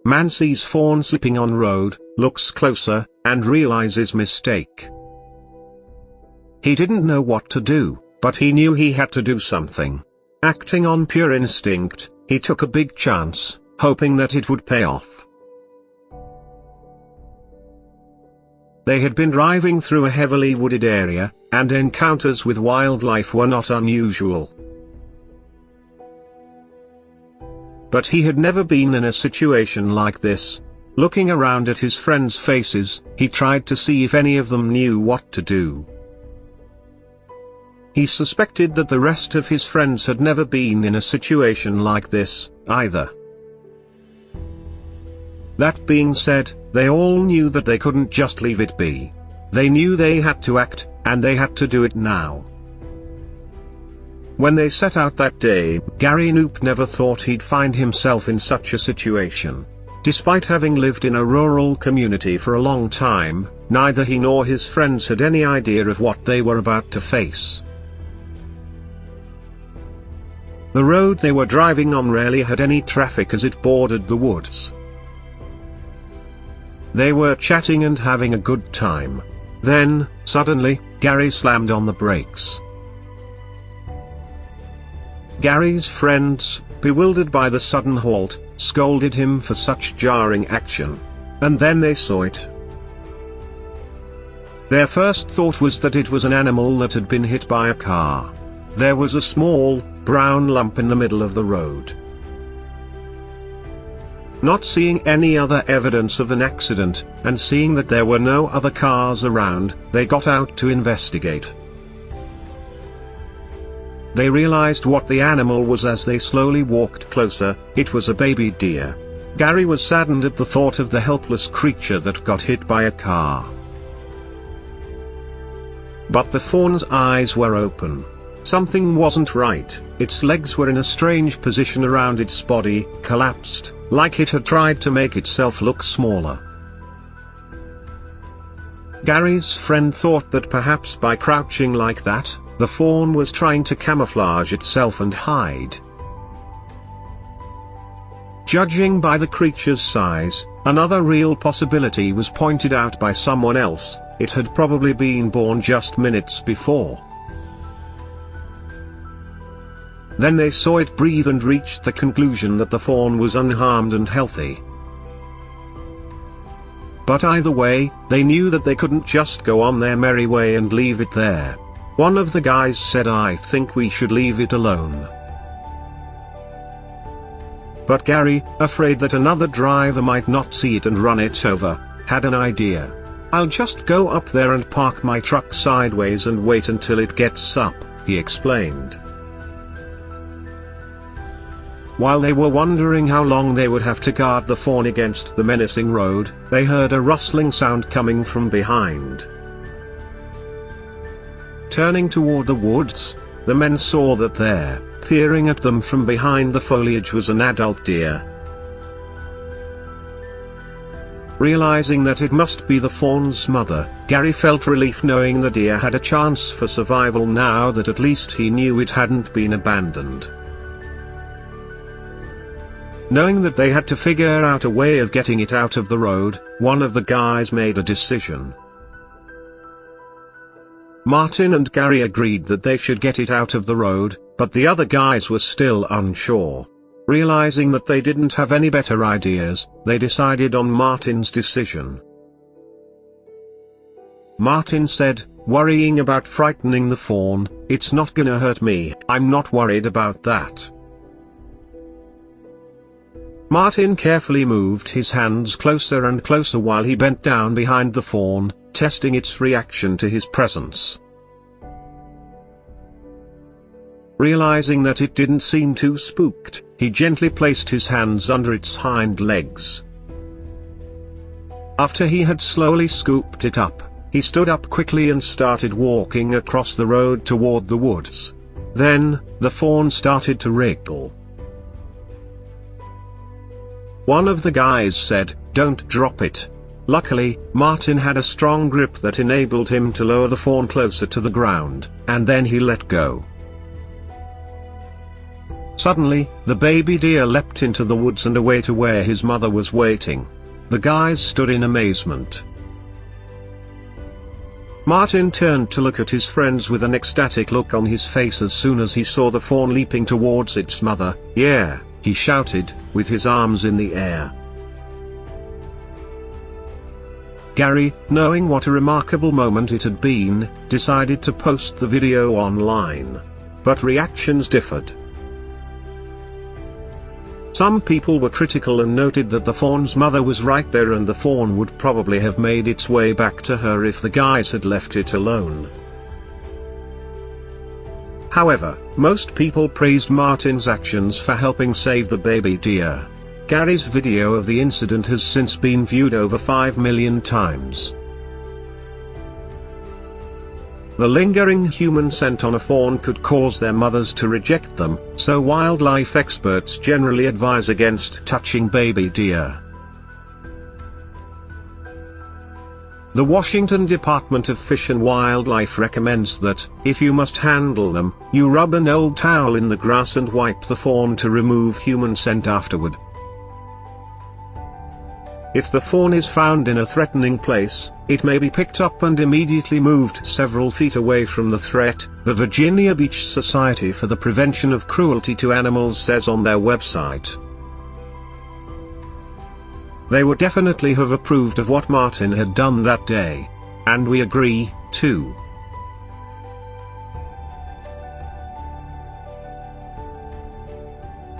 Man sees fawn sleeping on road, looks closer, and realizes mistake. He didn't know what to do, but he knew he had to do something. Acting on pure instinct, he took a big chance, hoping that it would pay off. They had been driving through a heavily wooded area, and encounters with wildlife were not unusual. But he had never been in a situation like this. Looking around at his friends' faces, he tried to see if any of them knew what to do. He suspected that the rest of his friends had never been in a situation like this, either. That being said, they all knew that they couldn't just leave it be. They knew they had to act, and they had to do it now. When they set out that day, Gary Knoop never thought he'd find himself in such a situation. Despite having lived in a rural community for a long time, neither he nor his friends had any idea of what they were about to face. The road they were driving on rarely had any traffic as it bordered the woods. They were chatting and having a good time. Then, suddenly, Gary slammed on the brakes. Gary's friends, bewildered by the sudden halt, scolded him for such jarring action. And then they saw it. Their first thought was that it was an animal that had been hit by a car. There was a small, brown lump in the middle of the road. Not seeing any other evidence of an accident, and seeing that there were no other cars around, they got out to investigate. They realized what the animal was as they slowly walked closer. It was a baby deer. Gary was saddened at the thought of the helpless creature that got hit by a car. But the fawn's eyes were open. Something wasn't right. Its legs were in a strange position around its body, collapsed, like it had tried to make itself look smaller. Gary's friend thought that perhaps by crouching like that, the fawn was trying to camouflage itself and hide. Judging by the creature's size, another real possibility was pointed out by someone else. It had probably been born just minutes before. Then they saw it breathe and reached the conclusion that the fawn was unharmed and healthy. But either way, they knew that they couldn't just go on their merry way and leave it there. One of the guys said, "I think we should leave it alone." But Gary, afraid that another driver might not see it and run it over, had an idea. "I'll just go up there and park my truck sideways and wait until it gets up," he explained. While they were wondering how long they would have to guard the fawn against the menacing road, they heard a rustling sound coming from behind. Turning toward the woods, the men saw that there, peering at them from behind the foliage, was an adult deer. Realizing that it must be the fawn's mother, Gary felt relief knowing the deer had a chance for survival now that at least he knew it hadn't been abandoned. Knowing that they had to figure out a way of getting it out of the road, one of the guys made a decision. Martin and Gary agreed that they should get it out of the road, but the other guys were still unsure. Realizing that they didn't have any better ideas, they decided on Martin's decision. Martin said, "Worrying about frightening the fawn, it's not gonna hurt me, I'm not worried about that." Martin carefully moved his hands closer and closer while he bent down behind the fawn, testing its reaction to his presence. Realizing that it didn't seem too spooked, he gently placed his hands under its hind legs. After he had slowly scooped it up, he stood up quickly and started walking across the road toward the woods. Then, the fawn started to wriggle. One of the guys said, "Don't drop it." Luckily, Martin had a strong grip that enabled him to lower the fawn closer to the ground, and then he let go. Suddenly, the baby deer leapt into the woods and away to where his mother was waiting. The guys stood in amazement. Martin turned to look at his friends with an ecstatic look on his face as soon as he saw the fawn leaping towards its mother. "Yeah," he shouted, with his arms in the air. Gary, knowing what a remarkable moment it had been, decided to post the video online. But reactions differed. Some people were critical and noted that the fawn's mother was right there and the fawn would probably have made its way back to her if the guys had left it alone. However, most people praised Martin's actions for helping save the baby deer. Gary's video of the incident has since been viewed over 5 million times. The lingering human scent on a fawn could cause their mothers to reject them, so wildlife experts generally advise against touching baby deer. The Washington Department of Fish and Wildlife recommends that, if you must handle them, you rub an old towel in the grass and wipe the fawn to remove human scent afterward. If the fawn is found in a threatening place, it may be picked up and immediately moved several feet away from the threat, the Virginia Beach Society for the Prevention of Cruelty to Animals says on their website. They would definitely have approved of what Martin had done that day. And we agree, too.